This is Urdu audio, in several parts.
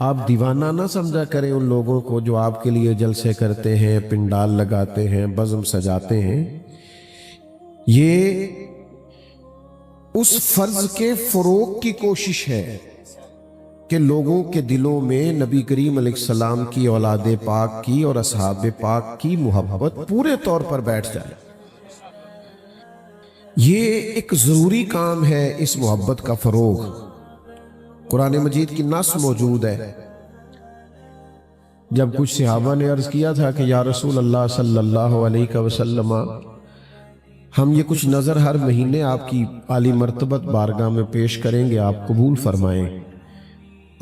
آپ دیوانہ نہ سمجھا کریں ان لوگوں کو جو آپ کے لیے جلسے کرتے ہیں، پنڈال لگاتے ہیں، بزم سجاتے ہیں۔ یہ اس فرض کے فروغ کی کوشش ہے کہ لوگوں کے دلوں میں نبی کریم علیہ السلام کی، اولاد پاک کی اور اصحاب پاک کی محبت پورے طور پر بیٹھ جائے۔ یہ ایک ضروری کام ہے، اس محبت کا فروغ۔ قرآن مجید کی نص موجود ہے۔ جب کچھ صحابہ نے عرض کیا تھا کہ یا رسول اللہ صلی اللہ علیہ وسلم، ہم یہ کچھ نظر ہر مہینے آپ کی عالی مرتبت بارگاہ میں پیش کریں گے، آپ قبول فرمائیں۔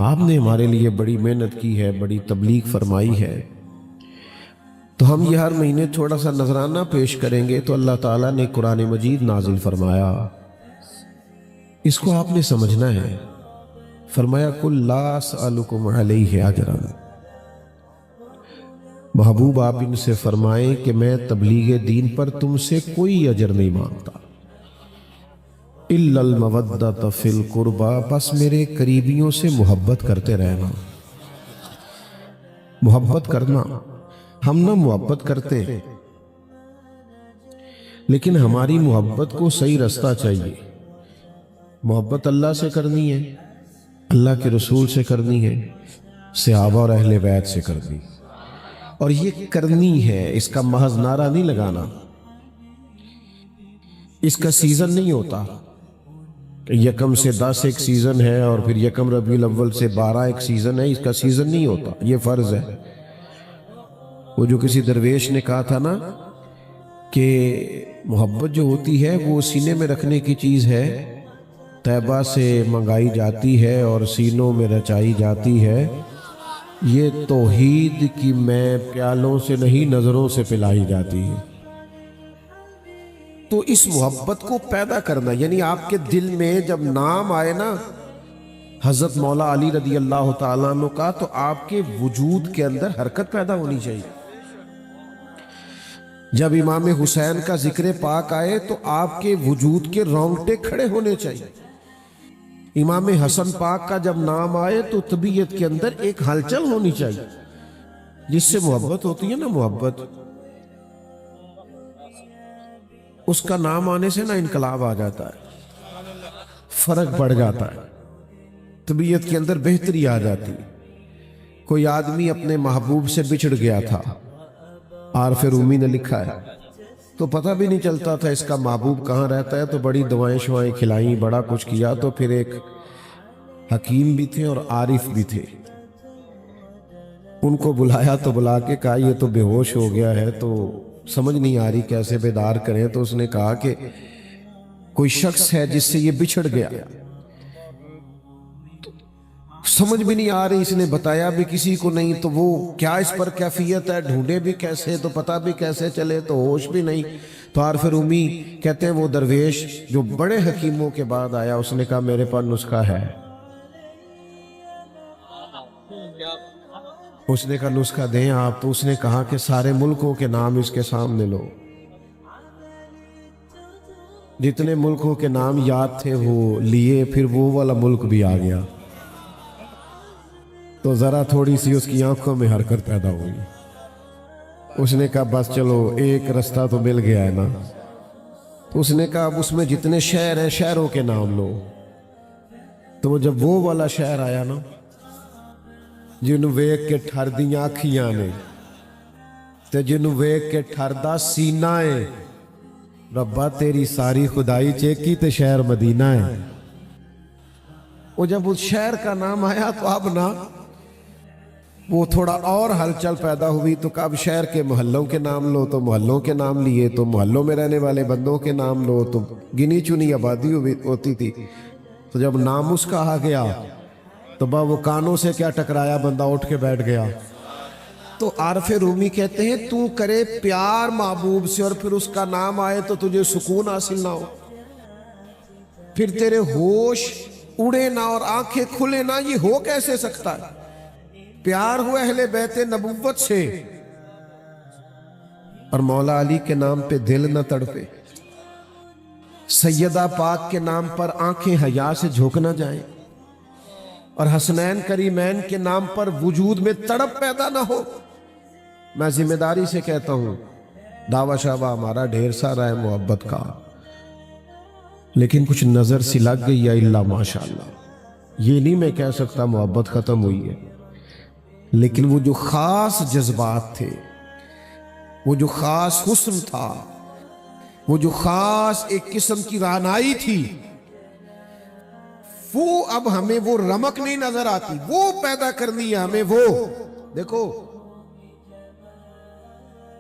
آپ نے ہمارے لیے بڑی محنت کی ہے، بڑی تبلیغ فرمائی ہے، تو ہم یہ ہر مہینے تھوڑا سا نذرانہ پیش کریں گے۔ تو اللہ تعالیٰ نے قرآن مجید نازل فرمایا، اس کو آپ نے سمجھنا ہے۔ فرمایا قُلْ لَا أَسْأَلُكُمْ عَلَيْهِ أَجْرًا، محبوب آپ ان سے فرمائیں کہ میں تبلیغ دین پر تم سے کوئی اجر نہیں مانگتا، إِلَّا الْمَوَدَّةَ فِي الْقُرْبَى، بس میرے قریبیوں سے محبت کرتے رہنا۔ محبت کرنا، ہم نہ محبت کرتے ہیں، لیکن ہماری محبت کو صحیح رستہ چاہیے۔ محبت اللہ سے کرنی ہے، اللہ کے رسول سے کرنی ہے، صحابہ اور اہل بیت سے کرنی، اور یہ کرنی ہے، اس کا محض نعرہ نہیں لگانا، اس کا سیزن نہیں ہوتا کہ یکم سے 10 ایک سیزن ہے اور پھر یکم ربیع الاول سے 12 ایک سیزن ہے، اس کا سیزن نہیں ہوتا، یہ فرض ہے۔ وہ جو کسی درویش نے کہا تھا نا کہ محبت جو ہوتی ہے وہ سینے میں رکھنے کی چیز ہے، طیبہ سے منگائی جاتی ہے اور سینوں میں رچائی جاتی ہے، یہ توحید کی میں پیالوں سے نہیں نظروں سے پلائی جاتی ہے۔ تو اس محبت کو پیدا کرنا، یعنی آپ کے دل میں جب نام آئے نا حضرت مولا علی رضی اللہ تعالیٰ عنہ کا، تو آپ کے وجود کے اندر حرکت پیدا ہونی چاہیے۔ جب امام حسین کا ذکر پاک آئے تو آپ کے وجود کے رونگٹے کھڑے ہونے چاہیے۔ امام حسن پاک کا جب نام آئے تو طبیعت کے اندر ایک ہلچل ہونی چاہیے، جس سے محبت ہوتی ہے نا، محبت، اس کا نام آنے سے نا انقلاب آ جاتا ہے، فرق پڑ جاتا ہے، طبیعت کے اندر بہتری آ جاتی ہے۔ کوئی آدمی اپنے محبوب سے بچھڑ گیا تھا، عارف رومی نے لکھا ہے، تو پتہ بھی نہیں چلتا تھا اس کا محبوب کہاں رہتا ہے، تو بڑی دوائیں شوائیں کھلائیں، بڑا کچھ کیا، تو پھر ایک حکیم بھی تھے اور عارف بھی تھے، ان کو بلایا تو بلا کے کہا یہ تو بے ہوش ہو گیا ہے، تو سمجھ نہیں آ رہی کیسے بیدار کریں۔ تو اس نے کہا کہ کوئی شخص ہے جس سے یہ بچھڑ گیا، سمجھ بھی نہیں آ رہی، اس نے بتایا بھی کسی کو نہیں، تو وہ کیا اس پر کیفیت ہے، ڈھونڈے بھی کیسے، تو پتہ بھی کیسے چلے، تو ہوش بھی نہیں۔ تو عارف رومی کہتے ہیں وہ درویش جو بڑے حکیموں کے بعد آیا، اس نے کہا میرے پاس نسخہ ہے۔ اس نے کہا نسخہ دیں آپ، تو اس نے کہا کہ سارے ملکوں کے نام اس کے سامنے لو۔ جتنے ملکوں کے نام یاد تھے وہ لیے، پھر وہ والا ملک بھی آ گیا، تو ذرا تھوڑی سی اس کی آنکھوں میں حرکت پیدا ہوئی۔ اس نے کہا بس چلو ایک رستہ تو مل گیا ہے نا۔ تو اس نے کہا اب اس میں جتنے شہر ہیں شہروں کے نام لو۔ تو جب وہ والا شہر آیا نا، جنوں ویکھ کے ٹھر دیاں اکھیاں نے تے جنوں ویکھ کے ٹھر دا سینہ ہے، ربا تیری ساری خدائی چیکی تے شہر مدینہ ہے۔ وہ جب اس شہر کا نام آیا تو اب نا وہ تھوڑا اور ہلچل پیدا ہوئی، تو اب شہر کے محلوں کے نام لو، تو محلوں کے نام لیے، تو محلوں میں رہنے والے بندوں کے نام لو، تو گنی چنی آبادی ہوتی تھی۔ تو جب نام اس کا آ گیا تو وہ کانوں سے کیا ٹکرایا، بندہ اٹھ کے بیٹھ گیا۔ تو عارف رومی کہتے ہیں تو کرے پیار محبوب سے اور پھر اس کا نام آئے تو تجھے سکون حاصل نہ ہو، پھر تیرے ہوش اڑے نہ اور آنکھیں کھلے نہ، یہ ہو کیسے سکتا ہے؟ پیار ہوا اہل بیت نبوت سے اور مولا علی کے نام پہ دل نہ تڑپے، سیدہ پاک کے نام پر آنکھیں حیا سے جھک نہ جائیں، اور حسنین کریمین کے نام پر وجود میں تڑپ پیدا نہ ہو. میں ذمہ داری سے کہتا ہوں دعویٰ شعبہ ہمارا ڈھیر سارا ہے محبت کا، لیکن کچھ نظر سی لگ گئی ہے اللہ ماشاءاللہ. یہ نہیں میں کہہ سکتا محبت ختم ہوئی ہے، لیکن وہ جو خاص جذبات تھے، وہ جو خاص حسن تھا، وہ جو خاص ایک قسم کی رعنائی تھی، وہ اب ہمیں وہ رمق نہیں نظر آتی. وہ پیدا کرنی ہے ہمیں. وہ دیکھو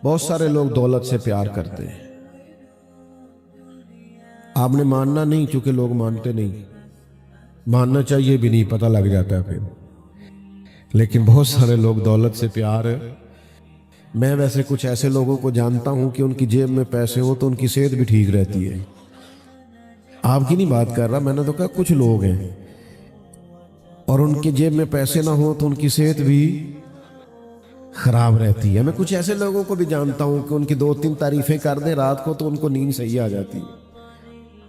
بہت سارے لوگ دولت سے پیار کرتے ہیں. آپ نے ماننا نہیں چونکہ لوگ مانتے نہیں، ماننا چاہیے بھی نہیں، پتہ لگ جاتا ہے پھر. لیکن بہت سارے لوگ دولت سے پیار ہے. میں ویسے کچھ ایسے لوگوں کو جانتا ہوں کہ ان کی جیب میں پیسے ہوں تو ان کی صحت بھی ٹھیک رہتی ہے. آپ کی نہیں بات کر رہا، میں نے تو کہا کچھ لوگ ہیں اور ان کے جیب میں پیسے نہ ہوں تو ان کی صحت بھی خراب رہتی ہے. میں کچھ ایسے لوگوں کو بھی جانتا ہوں کہ ان کی 2-3 تعریفیں کر دیں رات کو تو ان کو نیند صحیح آ جاتی ہے.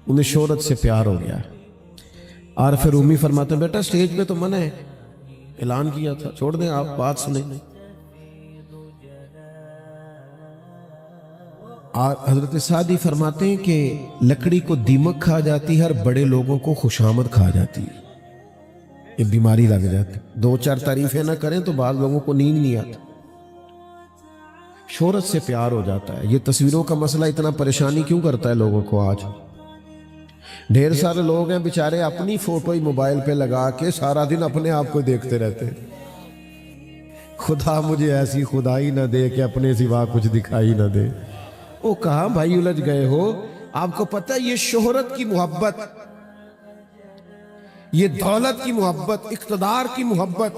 انہیں شہرت سے پیار ہو گیا. عارف رومی فرماتے ہیں بیٹا سٹیج پہ تو منع ہے، اعلان کیا تھا، چھوڑ دیں آپ بات سنیں. حضرت سعدی فرماتے ہیں کہ لکڑی کو دیمک کھا جاتی ہے اور بڑے لوگوں کو خوشامد کھا جاتی ہے. یہ بیماری لگ جاتی. 2-4 تعریفیں نہ کریں تو بعض لوگوں کو نیند نہیں آتی. شہرت سے پیار ہو جاتا ہے. یہ تصویروں کا مسئلہ اتنا پریشانی کیوں کرتا ہے لوگوں کو؟ آج ڈھیر سارے لوگ ہیں بیچارے اپنی فوٹو ہی موبائل پہ لگا کے سارا دن اپنے آپ کو دیکھتے رہتے ہیں. خدا مجھے ایسی خدائی نہ دے کہ اپنے سوا کچھ دکھائی نہ دے. وہ کہاں بھائی الجھ گئے ہو؟ آپ کو پتہ یہ شہرت کی محبت، یہ دولت کی محبت، اقتدار کی محبت،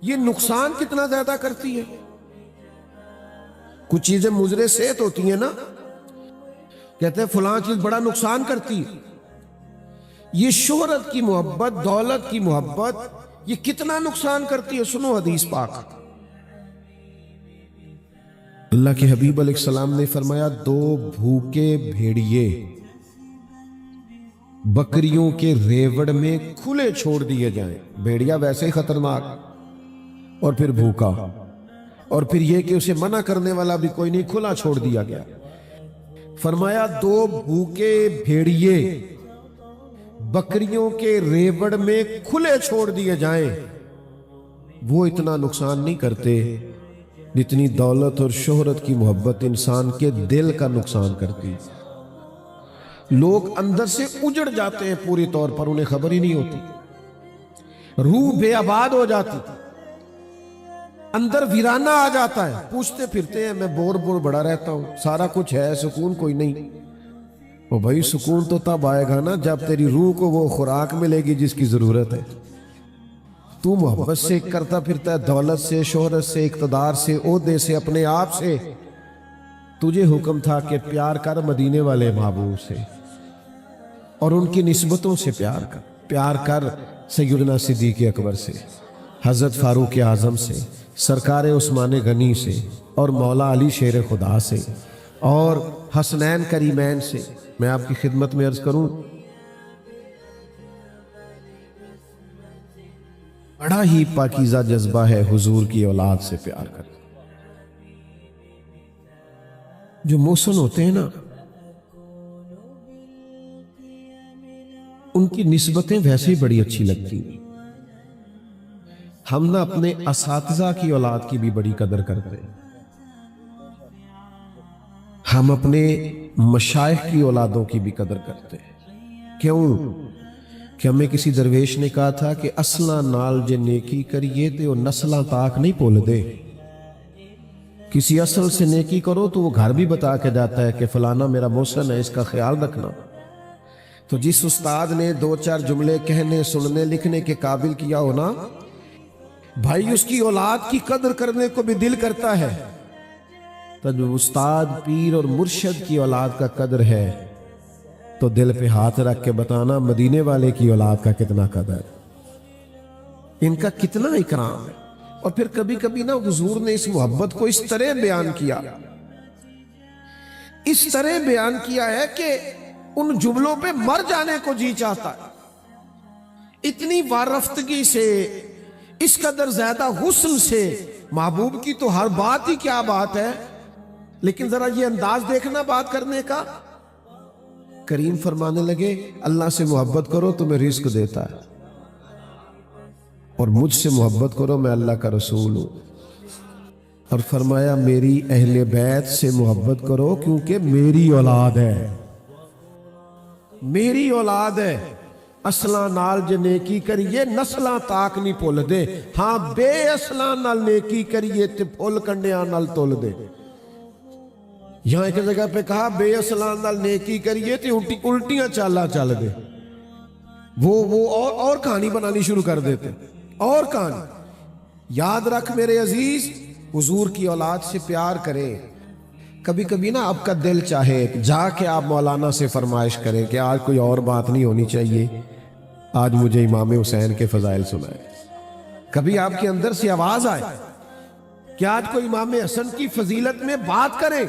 یہ نقصان کتنا زیادہ کرتی ہے. کچھ چیزیں مضر صحت ہوتی ہیں نا، کہتے ہیں فلاں چیز بڑا نقصان کرتی ہے. یہ شہرت کی محبت، دولت کی محبت، یہ کتنا نقصان کرتی ہے. سنو حدیث پاک. اللہ کے حبیب علیہ السلام نے فرمایا 2 بھوکے بھیڑیے بکریوں کے ریوڑ میں کھلے چھوڑ دیے جائیں. بھیڑیا ویسے ہی خطرناک اور پھر بھوکا، اور پھر یہ کہ اسے منع کرنے والا بھی کوئی نہیں، کھلا چھوڑ دیا گیا. فرمایا 2 بھوکے بھیڑیے بکریوں کے ریوڑ میں کھلے چھوڑ دیے جائیں، وہ اتنا نقصان نہیں کرتے جتنی دولت اور شہرت کی محبت انسان کے دل کا نقصان کرتی. لوگ اندر سے اجڑ جاتے ہیں پوری طور پر، انہیں خبر ہی نہیں ہوتی. روح بے آباد ہو جاتی، اندر ویرانہ آ جاتا ہے. پوچھتے پھرتے ہیں میں بور بڑا رہتا ہوں، سارا کچھ ہے، سکون کوئی نہیں. وہ بھائی سکون تو تب آئے گا نا جب تیری روح کو وہ خوراک ملے گی جس کی ضرورت ہے. تو محبت سے کرتا پھرتا ہے، دولت سے، شہرت سے، اقتدار سے، عہدے سے، اپنے آپ سے. تجھے حکم تھا کہ پیار کر مدینے والے محبوب سے اور ان کی نسبتوں سے پیار کر سیدنا صدیق اکبر سے، حضرت فاروق اعظم سے، سرکار عثمان غنی سے، اور مولا علی شیر خدا سے، اور حسنین کریمین سے. میں آپ کی خدمت میں عرض کروں بڑا ہی پاکیزہ جذبہ ہے حضور کی اولاد سے پیار کرنا. جو محسن ہوتے ہیں نا ان کی نسبتیں ویسے ہی بڑی اچھی لگتی ہیں. ہم نہ اپنے اساتذہ کی اولاد کی بھی بڑی قدر کرتے ہیں. ہم اپنے مشائخ کی اولادوں کی بھی قدر کرتے ہیں. کیوں؟ کہ ہمیں کسی درویش نے کہا تھا کہ اصلاں نال جے نیکی کریے تے وہ نسلاں تاک نہیں بھول دے. کسی اصل سے نیکی کرو تو وہ گھر بھی بتا کے جاتا ہے کہ فلانا میرا محسن ہے، اس کا خیال رکھنا. تو جس استاد نے 2-4 جملے کہنے، سننے، لکھنے کے قابل کیا ہونا، بھائی اس کی اولاد کی قدر کرنے کو بھی دل کرتا ہے. تو جو استاد، پیر اور مرشد کی اولاد کا قدر ہے تو دل پہ ہاتھ رکھ کے بتانا مدینے والے کی اولاد کا کتنا قدر، ان کا کتنا اکرام ہے. اور پھر کبھی کبھی نا حضور نے اس محبت کو اس طرح بیان کیا، اس طرح بیان کیا ہے کہ ان جملوں پہ مر جانے کو جی چاہتا ہے. اتنی وارفتگی سے، اس قدر زیادہ حسن سے، محبوب کی تو ہر بات ہی کیا بات ہے، لیکن ذرا یہ انداز دیکھنا بات کرنے کا۔ کریم فرمانے لگے اللہ سے محبت کرو تمہیں رزق دیتا ہے، اور مجھ سے محبت کرو میں اللہ کا رسول ہوں۔ اور فرمایا میری اہل بیت سے محبت کرو کیونکہ میری اولاد ہے، میری اولاد ہے۔ اصلاں نال جے نیکی کریے نسلاں تاک نہیں پھل دے، ہاں بے اصلاں نال نیکی کریے تے پھل کنڈیاں نال تول دے۔ یہاں ایک جگہ پہ کہا بے اصلاں نال نیکی کریے تے الٹیاں چالا چل دے، وہ اور کہانی بنانی شروع کر دیتے، اور کہانی۔ یاد رکھ میرے عزیز، حضور کی اولاد سے پیار کرے۔ کبھی کبھی نا آپ کا دل چاہے جا کے آپ مولانا سے فرمائش کریں کہ آج کوئی اور بات نہیں ہونی چاہیے، آج مجھے امام حسین کے فضائل سنائے۔ کبھی آپ کے اندر سے آواز آئے کہ آج کوئی امام حسن کی فضیلت میں بات کریں۔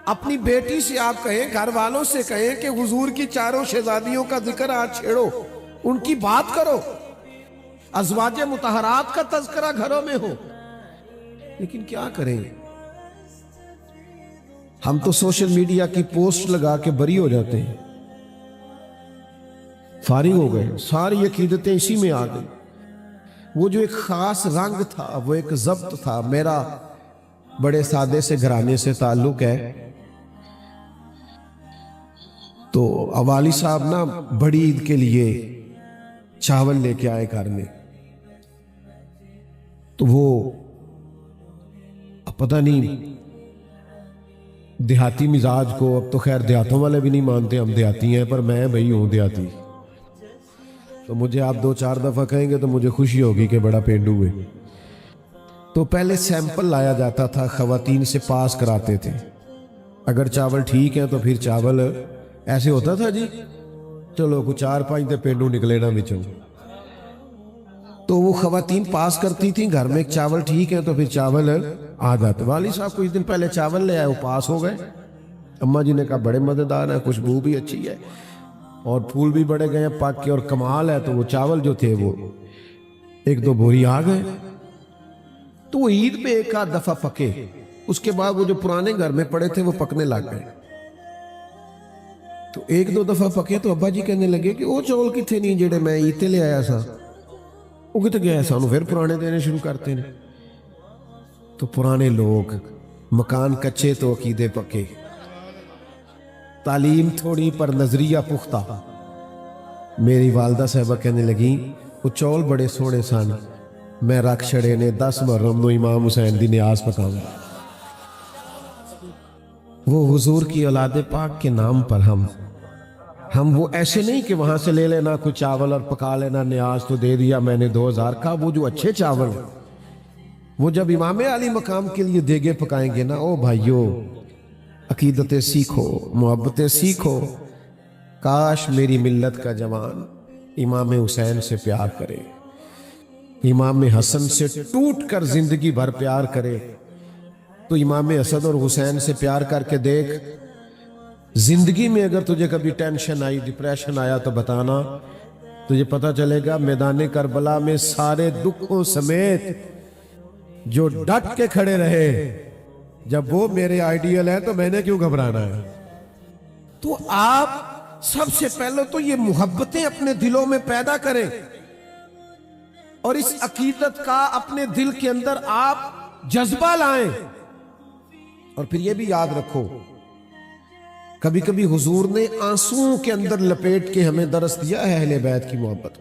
اپنی بیٹی سے آپ کہیں، گھر والوں سے کہیں کہ حضور کی چاروں شہزادیوں کا ذکر آج چھیڑو، ان کی بات کرو، ازواج مطہرات کا تذکرہ گھروں میں ہو۔ لیکن کیا کریں، ہم تو سوشل میڈیا کی پوسٹ لگا کے بری ہو جاتے ہیں، فارغ ہو گئے، ساری عقیدتیں اسی میں آ گئی۔ وہ جو ایک خاص رنگ تھا، وہ ایک ضبط تھا۔ میرا بڑے سادے سے گھرانے سے تعلق ہے، تو والد صاحب نا بڑی عید کے لیے چاول لے کے آئے گھر میں، تو وہ پتہ نہیں دیہاتی مزاج کو، اب تو خیر دیہاتوں والے بھی نہیں مانتے ہم دیہاتی ہیں، پر میں بھئی ہوں دیہاتی، تو مجھے آپ 2-4 دفعہ کہیں گے تو مجھے خوشی ہوگی کہ بڑا پینڈو ہے۔ تو پہلے سیمپل لایا جاتا تھا، خواتین سے پاس کراتے تھے، اگر چاول ٹھیک ہے تو پھر چاول ایسے ہوتا تھا جی چلو کچھ 4-5 تے پینڈو نکلے نا بچوں، تو وہ خواتین پاس کرتی تھیں گھر میں چاول ٹھیک ہے تو پھر چاول آ جاتے۔ والد صاحب کچھ دن پہلے چاول لے آئے، وہ پاس ہو گئے۔ اماں جی نے کہا بڑے مزیدار ہیں، خوشبو بھی اچھی ہے اور پھول بھی بڑے گئے ہیں پاک کے، اور کمال ہے۔ تو وہ چاول جو تھے وہ 1-2 بوری آ گئے، تو وہ عید پہ 1-8 دفعہ پکے، اس کے بعد وہ جو پرانے گھر میں پڑے تھے وہ پکنے لگ گئے۔ تو 1-2 دفعہ پکے تو ابا جی کہنے لگے کہ وہ چاول کتنے نہیں جڑے میں عید تے لے آیا سا، وہ کتنے گیا سانو پھر پرانے دینے شروع کرتے ہیں۔ تو پرانے لوگ، مکان کچے تو عقیدے پکے، تعلیم تھوڑی پر نظریہ پختہ۔ میری والدہ صاحبہ کہنے لگی وہ چول بڑے سونے سن، میں رکھ چھڑے نے 10 محرم نو امام حسین دی نیاز پکاؤں۔ وہ حضور کی اولاد پاک کے نام پر ہم وہ ایسے نہیں کہ وہاں سے لے لینا کچھ چاول اور پکا لینا، نیاز تو دے دیا میں نے 2000 کا۔ وہ جو اچھے چاول، وہ جب امام علی مقام کے لیے دیگے پکائیں گے نا، او بھائیو عقیدتیں سیکھو، محبتیں سیکھو۔ کاش میری ملت کا جوان امام حسین سے پیار کرے، امام حسن سے ٹوٹ کر زندگی بھر پیار کرے، تو امام حسن اور حسین سے پیار کر کے دیکھ۔ زندگی میں اگر تجھے کبھی ٹینشن آئی، ڈپریشن آیا تو بتانا، تجھے پتہ چلے گا میدان کربلا میں سارے دکھوں سمیت جو ڈٹ کے کھڑے رہے، جب وہ میرے آئیڈیل ہے تو میں نے کیوں گھبرانا ہے۔ تو آپ سب سے پہلے تو یہ محبتیں اپنے دلوں میں پیدا کریں، اور اس عقیدت کا اپنے دل کے اندر آپ جذبہ لائیں۔ اور پھر یہ بھی یاد رکھو، کبھی کبھی حضور نے آنسوؤں کے اندر لپیٹ کے ہمیں درس دیا ہے اہل بیت کی محبت۔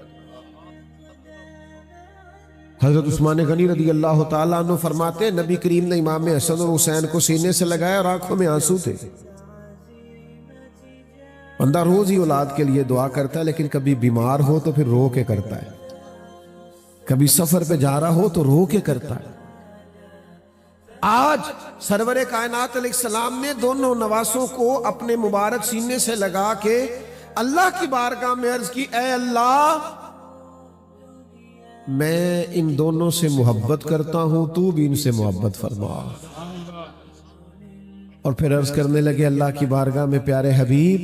حضرت عثمان غنی رضی اللہ تعالیٰ عنہ فرماتے نبی کریم نے امام حسن اور حسین کو سینے سے لگایا اور آنکھوں میں آنسو تھے۔ بندہ روز ہی اولاد کے لیے دعا کرتا ہے، لیکن کبھی بیمار ہو تو پھر رو کے کرتا ہے، کبھی سفر پہ جا رہا ہو تو رو کے کرتا ہے۔ آج سرور کائنات علیہ السلام نے دونوں نواسوں کو اپنے مبارک سینے سے لگا کے اللہ کی بارگاہ میں عرض کی، اے اللہ میں ان دونوں سے محبت کرتا ہوں، تو بھی ان سے محبت فرما۔ اور پھر عرض کرنے لگے اللہ کی بارگاہ میں، پیارے حبیب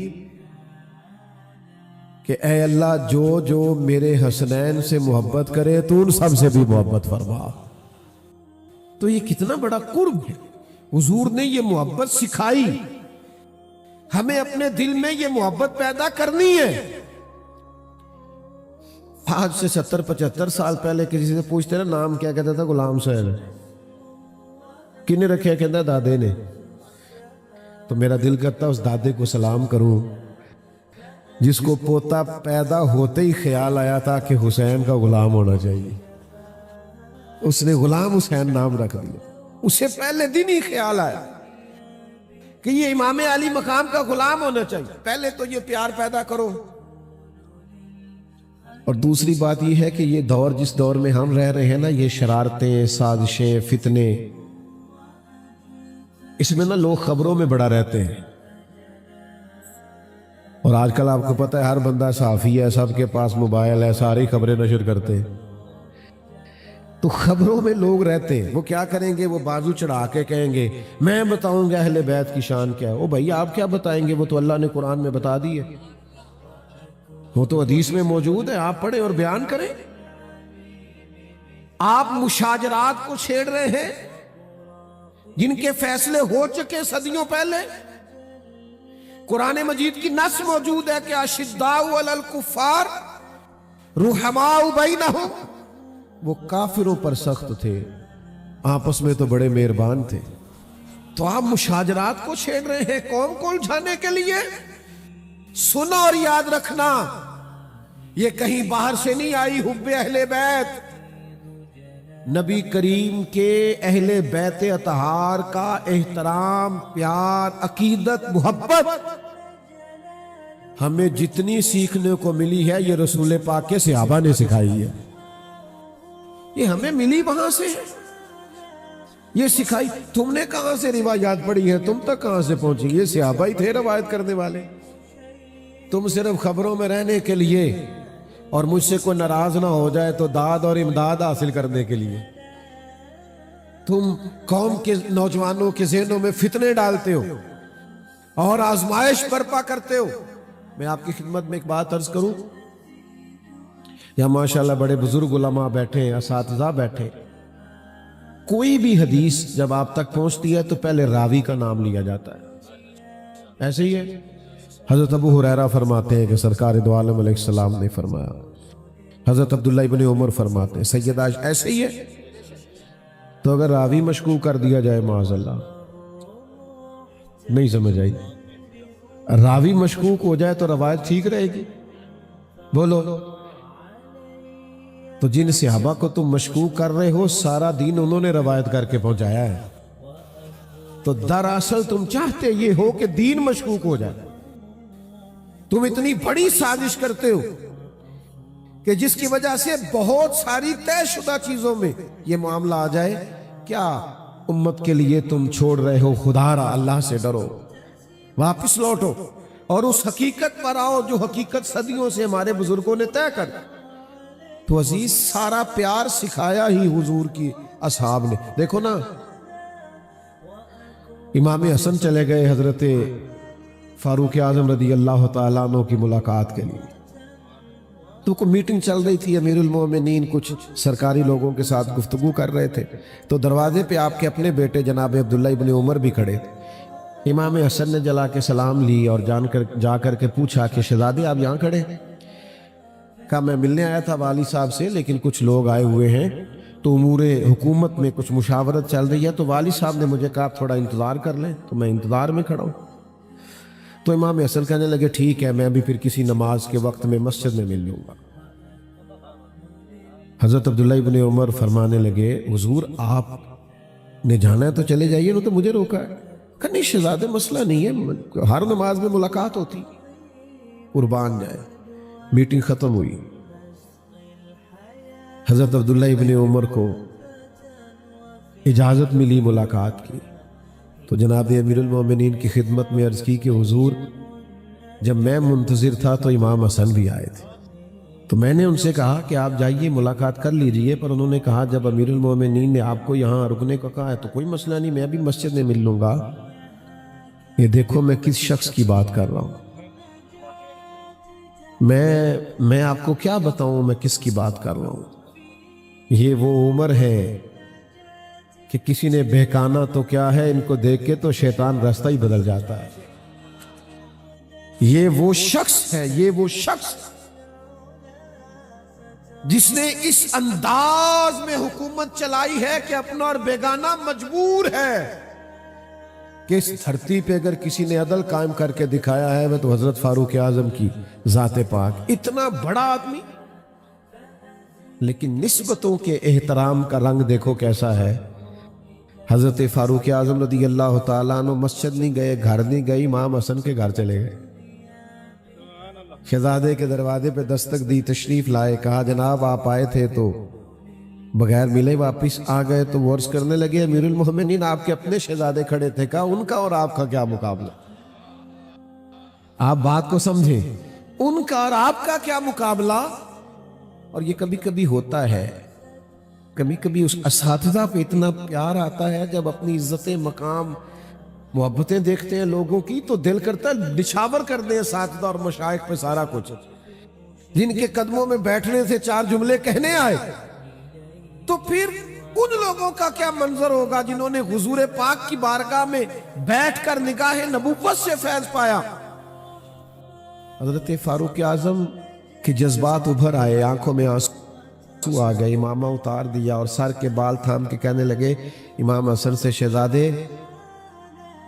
کہ اے اللہ جو جو میرے حسنین سے محبت کرے تو ان سب سے بھی محبت فرما۔ تو یہ کتنا بڑا قرب ہے، حضور نے یہ محبت سکھائی، ہمیں اپنے دل میں یہ محبت پیدا کرنی ہے۔ آج سے 70-75 سال پہلے کسی سے پوچھتے نا نام کیا، کہتا تھا غلام سہیل۔ کنے رکھے؟ کہتا دادے نے۔ تو میرا دل کرتا اس دادے کو سلام کروں جس کو پوتا پیدا ہوتے ہی خیال آیا تھا کہ حسین کا غلام ہونا چاہیے، اس نے غلام حسین نام رکھ دیا۔ اسے پہلے دن ہی خیال آیا کہ یہ امام علی مقام کا غلام ہونا چاہیے، پہلے تو یہ پیار پیدا کرو۔ اور دوسری بات یہ ہے کہ یہ دور جس دور میں ہم رہ رہے ہیں نا، یہ شرارتیں، سازشیں، فتنے، اس میں نا لوگ خبروں میں بڑا رہتے ہیں۔ اور آج کل آپ کو پتہ ہے ہر بندہ صحافی ہے، سب کے پاس موبائل ہے، ساری خبریں نشر کرتے ہیں۔ تو خبروں میں لوگ رہتے ہیں، وہ کیا کریں گے؟ وہ بازو چڑھا کے کہیں گے میں بتاؤں گا اہل بیت کی شان کیا ہے۔ او بھائی آپ کیا بتائیں گے؟ وہ تو اللہ نے قرآن میں بتا دی ہے، وہ تو حدیث میں موجود ہے، آپ پڑھیں اور بیان کریں۔ آپ مشاجرات کو چھیڑ رہے ہیں جن کے فیصلے ہو چکے صدیوں پہلے۔ قرآن مجید کی نص موجود ہے کہ اشداء علی الکفار رحماء بینہم، وہ کافروں پر سخت تھے، آپس میں تو بڑے مہربان تھے۔ تو آپ مشاجرات کو چھیڑ رہے ہیں قوم کو الجھانے کے لیے۔ سنو اور یاد رکھنا، یہ کہیں باہر سے نہیں آئی حب اہل بیت، نبی کریم کے اہل بیت اطہار کا احترام، پیار، عقیدت، محبت ہمیں جتنی سیکھنے کو ملی ہے یہ رسول پاک کے صحابہ نے سکھائی ہے، یہ ہمیں ملی وہاں سے، یہ سکھائی۔ تم نے کہاں سے روایات پڑھی ہے؟ تم تک کہاں سے پہنچی؟ یہ صحابہ ہی تھے روایت کرنے والے۔ تم صرف خبروں میں رہنے کے لیے اور مجھ سے کوئی ناراض نہ ہو جائے تو داد اور امداد حاصل کرنے کے لیے تم قوم کے نوجوانوں کے ذہنوں میں فتنے ڈالتے ہو اور آزمائش برپا کرتے ہو۔ میں آپ کی خدمت میں ایک بات عرض کروں، یہاں ماشاءاللہ بڑے بزرگ علماء بیٹھے ہیں، اساتذہ بیٹھے، کوئی بھی حدیث جب آپ تک پہنچتی ہے تو پہلے راوی کا نام لیا جاتا ہے، ایسے ہی ہے۔ حضرت ابو ہریرہ فرماتے ہیں کہ سرکار دو عالم علیہ السلام نے فرمایا، حضرت عبداللہ ابن عمر فرماتے ہیں، سیدہ عائشہ، ایسے ہی ہے۔ تو اگر راوی مشکوک کر دیا جائے، معاذ اللہ، نہیں سمجھ آئی، راوی مشکوک ہو جائے تو روایت ٹھیک رہے گی؟ بولو۔ تو جن صحابہ کو تم مشکوک کر رہے ہو سارا دین انہوں نے روایت کر کے پہنچایا ہے، تو دراصل تم چاہتے یہ ہو کہ دین مشکوک ہو جائے۔ تم اتنی بڑی سازش کرتے ہو کہ جس کی وجہ سے بہت ساری طے شدہ چیزوں میں یہ معاملہ آ جائے۔ کیا امت کے لیے تم چھوڑ رہے ہو؟ خدا را، اللہ سے ڈرو، واپس لوٹو اور اس حقیقت پر آؤ جو حقیقت صدیوں سے ہمارے بزرگوں نے طے کر۔ تو عزیز سارا پیار سکھایا ہی حضور کی اصحاب نے۔ دیکھو نا، امام حسن چلے گئے حضرت فاروق اعظم رضی اللہ تعالیٰ عنہ کی ملاقات کے لیے، تو کوئی میٹنگ چل رہی تھی، امیر المومنین کچھ سرکاری لوگوں کے ساتھ گفتگو کر رہے تھے، تو دروازے پہ آپ کے اپنے بیٹے جناب عبداللہ ابن عمر بھی کھڑے تھے۔ امام حسن نے جلا کے سلام لی اور جا کر کے پوچھا کہ شہزادے آپ یہاں کھڑے؟ کہا میں ملنے آیا تھا والی صاحب سے، لیکن کچھ لوگ آئے ہوئے ہیں تو امور حکومت میں کچھ مشاورت چل رہی ہے، تو والی صاحب نے مجھے کہا تھوڑا انتظار کر لیں، تو میں انتظار میں کھڑا ہوں۔ تو امام حسن کہنے لگے ٹھیک ہے، میں ابھی پھر کسی نماز کے وقت میں مسجد میں مل لوں گا۔ حضرت عبداللہ ابن عمر فرمانے لگے حضور آپ نے جانا ہے تو چلے جائیے، نہ تو مجھے روکا ہے۔ کہ نہیں شہزادے مسئلہ نہیں ہے، ہر نماز میں ملاقات ہوتی، قربان جائے۔ میٹنگ ختم ہوئی، حضرت عبداللہ ابن عمر کو اجازت ملی ملاقات کی، تو جناب امیر المومنین کی خدمت میں عرض کی کہ حضور جب میں منتظر تھا تو امام حسن بھی آئے تھے، تو میں نے ان سے کہا کہ آپ جائیے ملاقات کر لیجئے، پر انہوں نے کہا جب امیر المومنین نے آپ کو یہاں رکنے کا کہا ہے تو کوئی مسئلہ نہیں، میں بھی مسجد میں مل لوں گا۔ یہ دیکھو میں کس شخص کی بات کر رہا ہوں۔ میں آپ کو کیا بتاؤں میں کس کی بات کر رہا ہوں. یہ وہ عمر ہے کہ کسی نے بہکانا تو کیا ہے، ان کو دیکھ کے تو شیطان راستہ ہی بدل جاتا ہے. یہ وہ شخص ہے، یہ وہ شخص جس نے اس انداز میں حکومت چلائی ہے کہ اپنا اور بیگانہ مجبور ہے کہ اس دھرتی پہ اگر کسی نے عدل قائم کر کے دکھایا ہے وہ تو حضرت فاروق اعظم کی ذات پاک. اتنا بڑا آدمی، لیکن نسبتوں کے احترام کا رنگ دیکھو کیسا ہے. حضرت فاروق اعظم رضی اللہ تعالیٰ عنہ مسجد نہیں گئے، گھر نہیں گئے، امام حسن کے گھر چلے گئے. شہزادے کے دروازے پہ دستک دی، تشریف لائے، کہا جناب آپ آئے تھے تو بغیر ملے واپس آ گئے. تو وہ عرض کرنے لگے امیر المومنین آپ کے اپنے شہزادے کھڑے تھے. کہا ان کا اور آپ کا کیا مقابلہ؟ آپ بات کو سمجھیں، ان کا اور آپ کا کیا مقابلہ؟ اور یہ کبھی کبھی ہوتا ہے، کبھی کبھی اس اساتذہ پہ اتنا پیار آتا ہے جب اپنی عزت مقام محبتیں دیکھتے ہیں لوگوں کی تو دل کرتا ہے نچھاور کر دیں اساتذہ اور مشائخ پہ سارا کچھ. جن کے قدموں میں بیٹھنے سے چار جملے کہنے آئے تو پھر ان لوگوں کا کیا منظر ہوگا جنہوں نے حضور پاک کی بارگاہ میں بیٹھ کر نگاہ نبوت سے فیض پایا. حضرت فاروق اعظم کے جذبات ابھر آئے، آنکھوں میں آنسو آ گئے، امامہ اتار دیا اور سر کے بال تھام کے کہنے لگے امام حسن سے شہزادے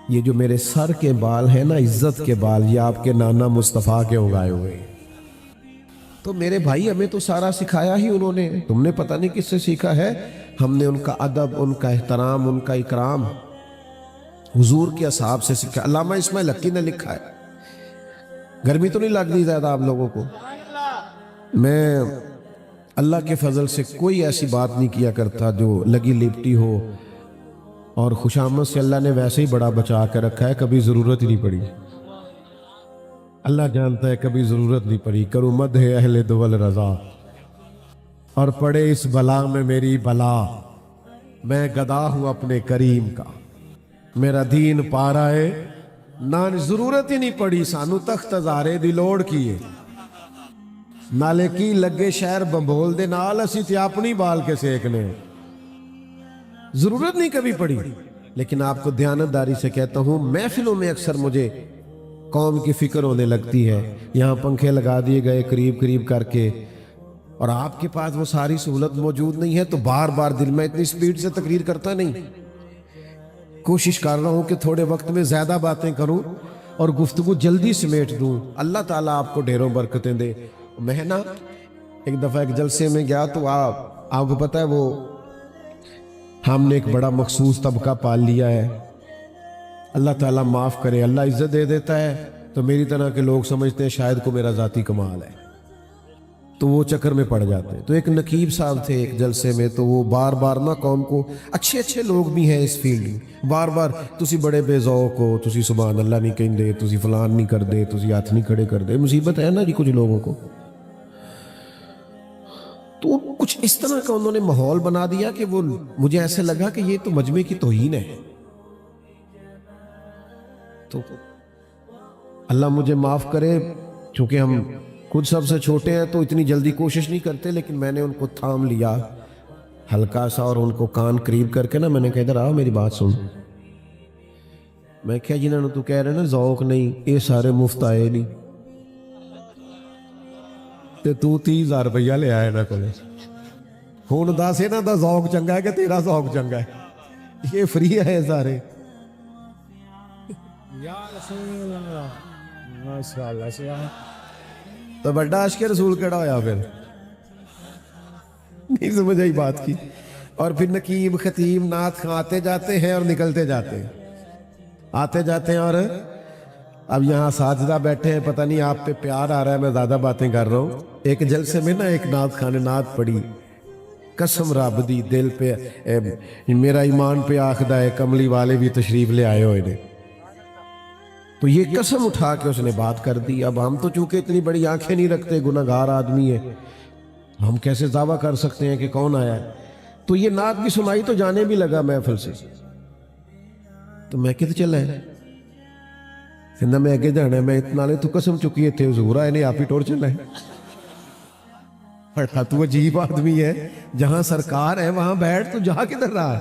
یہ جو میرے سر کے بال ہیں نا، عزت کے بال، یہ آپ کے نانا مصطفیٰ کے اگائے ہوئے. تو میرے بھائی ہمیں تو سارا سکھایا ہی انہوں نے، تم نے پتہ نہیں کس سے سیکھا ہے. ہم نے ان کا ادب، ان کا احترام، ان کا اکرام حضور کے اصحاب سے سیکھا. علامہ اسماعیل حقی نے لکھا ہے. گرمی تو نہیں لگ رہی زیادہ آپ لوگوں کو؟ میں اللہ کے فضل سے کوئی ایسی بات نہیں کیا کرتا جو لگی لپٹی ہو، اور خوشامد سے اللہ نے ویسے ہی بڑا بچا کے رکھا ہے، کبھی ضرورت ہی نہیں پڑی. اللہ جانتا ہے کبھی ضرورت نہیں پڑی. کرو مدح اہل دول رضا اور پڑے اس بلا میں میری بلا. میں گدا ہوں اپنے کریم کا، میرا دین پارا ہے نہ ضرورت ہی نہیں پڑی. سانو تخت ہزارے دی لوڑ کیے نالے کی لگے شہر بمبول دے نال اسی تے اپنی بال کے سیکنے، ضرورت نہیں کبھی پڑی. لیکن آپ کو دیانتداری سے کہتا ہوں محفلوں میں اکثر مجھے قوم کی فکر ہونے لگتی ہے. یہاں پنکھے لگا دیے گئے قریب قریب کر کے، اور آپ کے پاس وہ ساری سہولت موجود نہیں ہے، تو بار بار دل میں اتنی سپیڈ سے تقریر کرتا نہیں. کوشش کر رہا ہوں کہ تھوڑے وقت میں زیادہ باتیں کروں اور گفتگو جلدی سمیٹ دوں. اللہ تعالیٰ آپ کو ڈھیروں برکتیں دے. میں نا ایک دفعہ ایک جلسے میں گیا تو آپ کو پتہ ہے وہ ہم نے ایک بڑا مخصوص طبقہ پال لیا ہے. اللہ تعالیٰ معاف کرے، اللہ عزت دے دیتا ہے تو میری طرح کے لوگ سمجھتے ہیں شاید کو میرا ذاتی کمال ہے، تو وہ چکر میں پڑ جاتے ہیں. تو ایک نقیب صاحب تھے ایک جلسے میں، تو وہ بار بار نا قوم کو، اچھے لوگ بھی ہیں اس فیلڈ میں، بار بار تسی بڑے بے ذوق ہو، تسی سبحان اللہ نہیں کہیں دے، تسی فلان نہیں کر دے، تسی ہاتھ نہیں کھڑے کر دے. مصیبت ہے نا جی کچھ لوگوں کو. تو کچھ اس طرح کا انہوں نے ماحول بنا دیا کہ وہ مجھے ایسے لگا کہ یہ تو مجمع کی توہین ہے. تو اللہ مجھے معاف کرے، چونکہ ہم خود سب سے چھوٹے ہیں تو اتنی جلدی کوشش نہیں کرتے، لیکن میں نے ان کو تھام لیا ہلکا سا اور ان کو کان قریب کر کے نا میں نے کہا ادھر آؤ میری بات سن. میں کہا جنہوں نے تو کہہ رہے نا ذوق نہیں، یہ سارے مفت آئے نہیں، تے تو 30,000 روپیہ لے آئے نا کولے. ہون دس انہاں دا ذوق چنگا ہے کہ تیرا ذوق چنگا ہے؟ یہ فری ہے سارے. یا رسول اللہ ماشاءاللہ سے تو بڑا عشق رسول کیڑا ہویا پھر؟ نہیں سمجھ آئی بات کی. اور پھر نقیب خطیب نعت خواں آتے جاتے ہیں اور نکلتے جاتے ہیں، آتے جاتے ہیں. اور اب یہاں اساتذہ بیٹھے ہیں، پتہ نہیں آپ پہ پیار آ رہا ہے میں زیادہ باتیں کر رہا ہوں. ایک جلسے میں نا ایک نعت خواں نے نعت پڑھی، قسم رب دی دل پہ میرا ایمان پہ آخدہ ہے کملی والے بھی تشریف لے آئے ہوئے نے. تو یہ قسم اٹھا کے اس نے بات کر دی. اب ہم تو چونکہ اتنی بڑی آنکھیں نہیں رکھتے، گناہگار آدمی ہے، ہم کیسے دعویٰ کر سکتے ہیں کہ کون آیا ہے. تو یہ نعت بھی سنائی تو جانے بھی لگا محفل سے. تو میں کدھر چلا ہے؟ کہنا میں اگے جانا ہے، میں اتنا لے تو قسم چکی ہے تھے حضور آئے نے آپ ہی ٹور چلنا ہے۔ پڑھا تو عجیب آدمی ہے، جہاں سرکار ہے وہاں بیٹھ، تو جہاں کدھر رہا ہے؟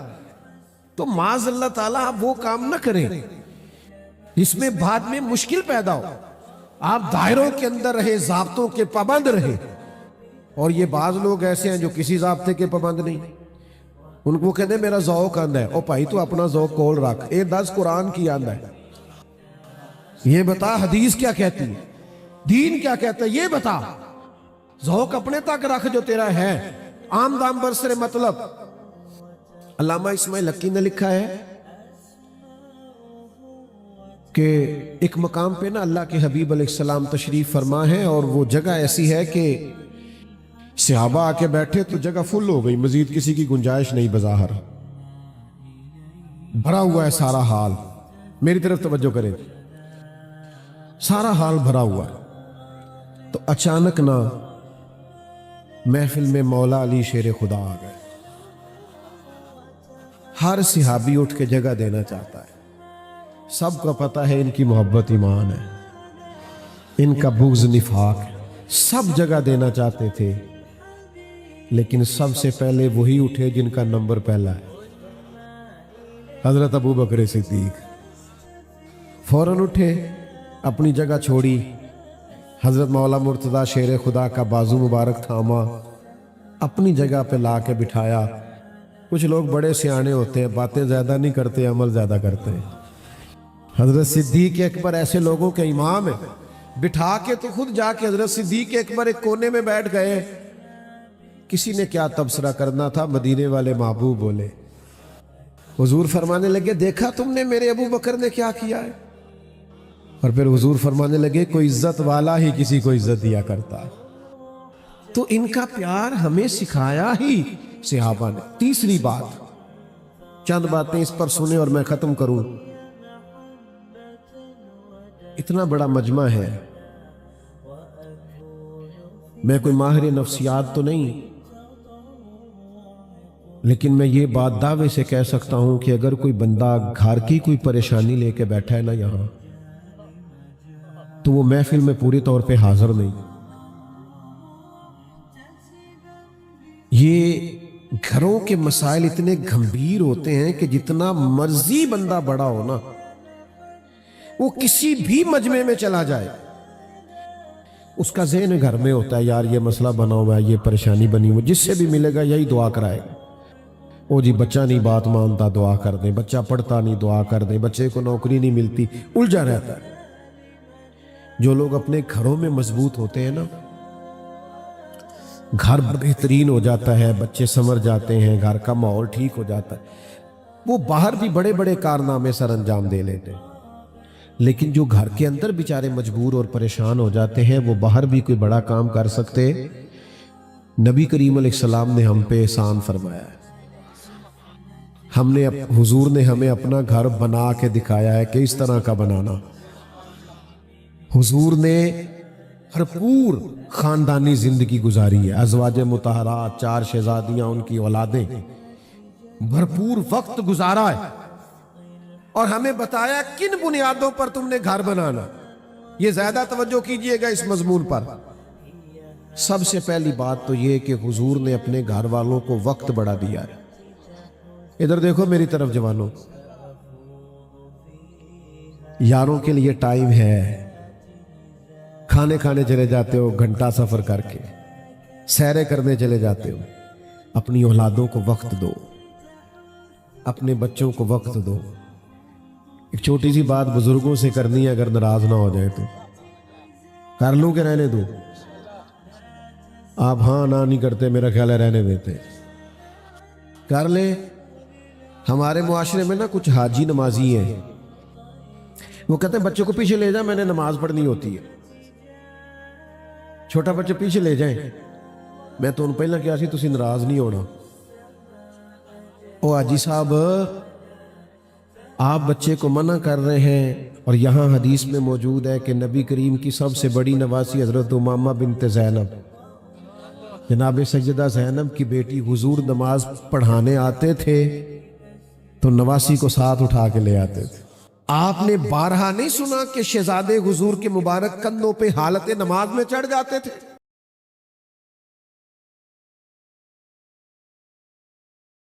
تو معاذ اللہ تعالیٰ آپ وہ کام نہ کریں اس میں بعد میں مشکل پیدا ہو۔ آپ دائروں کے اندر رہے، ضابطوں کے پابند رہے۔ اور یہ بعض لوگ ایسے ہیں جو کسی ضابطے کے پابند نہیں، ان کو کہتے ہیں میرا ذوق آندہ ہے۔ او بھائی تو اپنا ذوق کول رکھ، اے 10 قرآن کی آندہ ہے، یہ بتا حدیث کیا کہتی ہے، دین کیا کہتا ہے یہ بتا۔ ذوق اپنے تک رکھ جو تیرا ہے، عام دام برسر مطلب۔ علامہ اسماعیل حقی نے لکھا ہے کہ ایک مقام پہ نا اللہ کے حبیب علیہ السلام تشریف فرما ہے، اور وہ جگہ ایسی ہے کہ صحابہ آ کے بیٹھے تو جگہ فل ہو گئی، مزید کسی کی گنجائش نہیں، بظاہر بھرا ہوا ہے سارا حال۔ میری طرف توجہ کریں، سارا حال بھرا ہوا ہے۔ تو اچانک نہ محفل میں مولا علی شیر خدا آ گئے۔ ہر صحابی اٹھ کے جگہ دینا چاہتا ہے، سب کو پتہ ہے ان کی محبت ایمان ہے، ان کا بغض نفاق ہے، سب جگہ دینا چاہتے تھے، لیکن سب سے پہلے وہی اٹھے جن کا نمبر پہلا ہے، حضرت ابو بکر صدیق۔ فوراً اٹھے، اپنی جگہ چھوڑی، حضرت مولا مرتضیٰ شیر خدا کا بازو مبارک تھاما، اپنی جگہ پہ لا کے بٹھایا۔ کچھ لوگ بڑے سیانے ہوتے ہیں، باتیں زیادہ نہیں کرتے، عمل زیادہ کرتے ہیں۔ حضرت صدیق اکبر ایسے لوگوں کے امام ہیں، بٹھا کے تو خود جا کے حضرت صدیق اکبر ایک کونے میں بیٹھ گئے۔ کسی نے کیا تبصرہ کرنا تھا، مدینے والے محبوب بولے، حضور فرمانے لگے دیکھا تم نے میرے ابو بکر نے کیا کیا ہے؟ اور پھر حضور فرمانے لگے کوئی عزت والا ہی کسی کو عزت دیا کرتا۔ تو ان کا پیار ہمیں سکھایا ہی صحابہ نے۔ تیسری بات، چند باتیں اس پر سنیں اور میں ختم کروں۔ اتنا بڑا مجمع ہے، میں کوئی ماہر نفسیات تو نہیں، لیکن میں یہ بات دعوے سے کہہ سکتا ہوں کہ اگر کوئی بندہ گھر کی کوئی پریشانی لے کے بیٹھا ہے نا یہاں، تو وہ محفل میں پوری طور پہ حاضر نہیں۔ یہ گھروں کے مسائل اتنے گھمبیر ہوتے ہیں کہ جتنا مرضی بندہ بڑا ہو نا، وہ کسی بھی مجمع میں چلا جائے، اس کا ذہن گھر میں ہوتا ہے، یار یہ مسئلہ بنا ہوا ہے، یہ پریشانی بنی ہوئی، جس سے بھی ملے گا یہی دعا کرائے گا۔ او جی بچہ نہیں بات مانتا، دعا کر دیں، بچہ پڑھتا نہیں، دعا کر دیں، بچے کو نوکری نہیں ملتی، الجھا رہتا ہے۔ جو لوگ اپنے گھروں میں مضبوط ہوتے ہیں نا، گھر بہترین ہو جاتا ہے، بچے سنور جاتے ہیں، گھر کا ماحول ٹھیک ہو جاتا ہے، وہ باہر بھی بڑے بڑے کارنامے سر انجام دے لیتے ہیں۔ لیکن جو گھر کے اندر بیچارے مجبور اور پریشان ہو جاتے ہیں، وہ باہر بھی کوئی بڑا کام کر سکتے۔ نبی کریم علیہ السلام نے ہم پہ احسان فرمایا ہے، حضور نے ہمیں اپنا گھر بنا کے دکھایا ہے کہ اس طرح کا بنانا۔ حضور نے بھرپور خاندانی زندگی گزاری ہے، ازواج مطہرات، 4 شہزادیاں، ان کی اولادیں، بھرپور وقت گزارا ہے، اور ہمیں بتایا کن بنیادوں پر تم نے گھر بنانا۔ یہ زیادہ توجہ کیجئے گا اس مضمون پر۔ سب سے پہلی بات تو یہ کہ حضور نے اپنے گھر والوں کو وقت بڑا دیا ہے۔ ادھر دیکھو میری طرف جوانوں، یاروں کے لیے ٹائم ہے، کھانے کھانے چلے جاتے ہو گھنٹہ سفر کر کے، سیرے کرنے چلے جاتے ہو، اپنی اولادوں کو وقت دو، اپنے بچوں کو وقت دو۔ ایک چھوٹی سی بات بزرگوں سے کرنی ہے، اگر ناراض نہ ہو جائے تو کر لوں کہ رہنے دو؟ آپ ہاں نہ نہیں کرتے، میرا خیال ہے رہنے دیتے، کر لے۔ ہمارے معاشرے میں نا کچھ حاجی نمازی ہیں، وہ کہتے ہیں بچوں کو پیچھے لے جا، میں نے نماز پڑھنی ہوتی ہے۔ چھوٹا بچہ پیچھے لے جائیں، میں تو ان پہلا کیا سی تسی ناراض نہیں ہونا۔ او حاجی صاحب، آپ بچے کو منع کر رہے ہیں، اور یہاں حدیث میں موجود ہے کہ نبی کریم کی سب سے بڑی نواسی حضرت امامہ بنت زینب، جناب سیدہ زینب کی بیٹی، حضور نماز پڑھانے آتے تھے تو نواسی کو ساتھ اٹھا کے لے آتے تھے۔ آپ نے بارہا نہیں سنا کہ شہزادے حضور کے مبارک کندھوں پہ حالت نماز میں چڑھ جاتے تھے؟